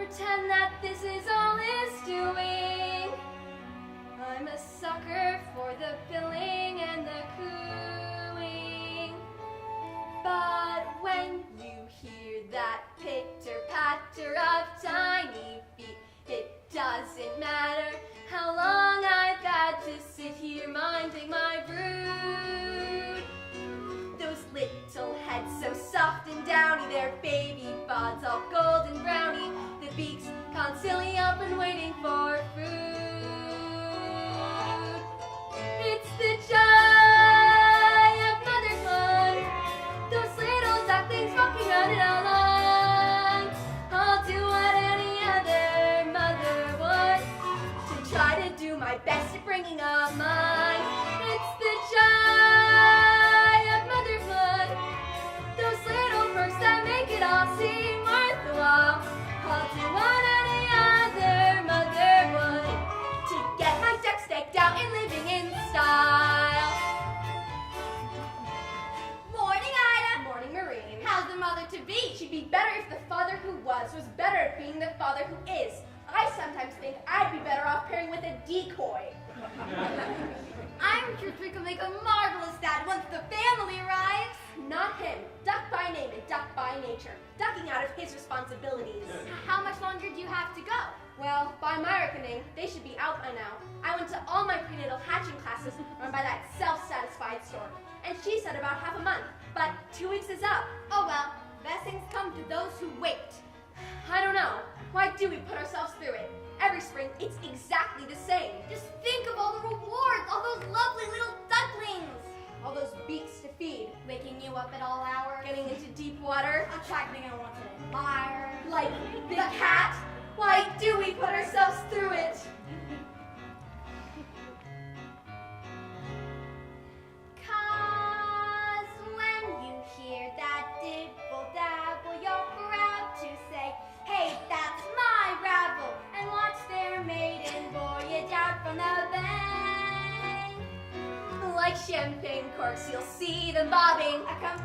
pretend that this is all it's doing. I'm a sucker for the billing and the cooing. But when you hear that pitter-patter of tiny feet, it doesn't matter how long I've had to sit here minding my brood. Those little heads so soft and downy, their baby bods all golden browny, the beaks constantly open waiting for food. It's the joy of motherhood, those little ducklings walking running along. I'll do what any other mother would to try to do my best at bringing up mine. It's the joy of motherhood, those little perks that make it all seem worth the while. I'll do what any other mother would to get my ducks decked out and living in style. Morning, Ida. Morning, Marine. How's the mother to be? She'd be better if the father who was better at being the father who is. I sometimes think I'd be better off pairing with a decoy. I'm sure we can make a marvelous dad once the family arrives. Not him. Duck by name and duck by nature. Ducking out of his responsibilities. How much longer do you have to go? Well, by my reckoning, they should be out by now. I went to all my prenatal hatching classes run by that self-satisfied sort, and she said about half a month, but 2 weeks is up. Oh well, best things come to those who wait. I don't know. Why do we put ourselves through it? Every spring, it's exactly the same. Just think of all the rewards, all those lovely little ducklings. All those beaks to feed, Waking you up at all hours. getting into deep water, Attracting unwanted admirers. like the cat. Why do we put ourselves through it? Cause when you hear that dibble dabble, you're proud to say, hey, that's my rabble, and watch their maiden voyage out from the bank. Like champagne corks, you'll see them bobbing. I come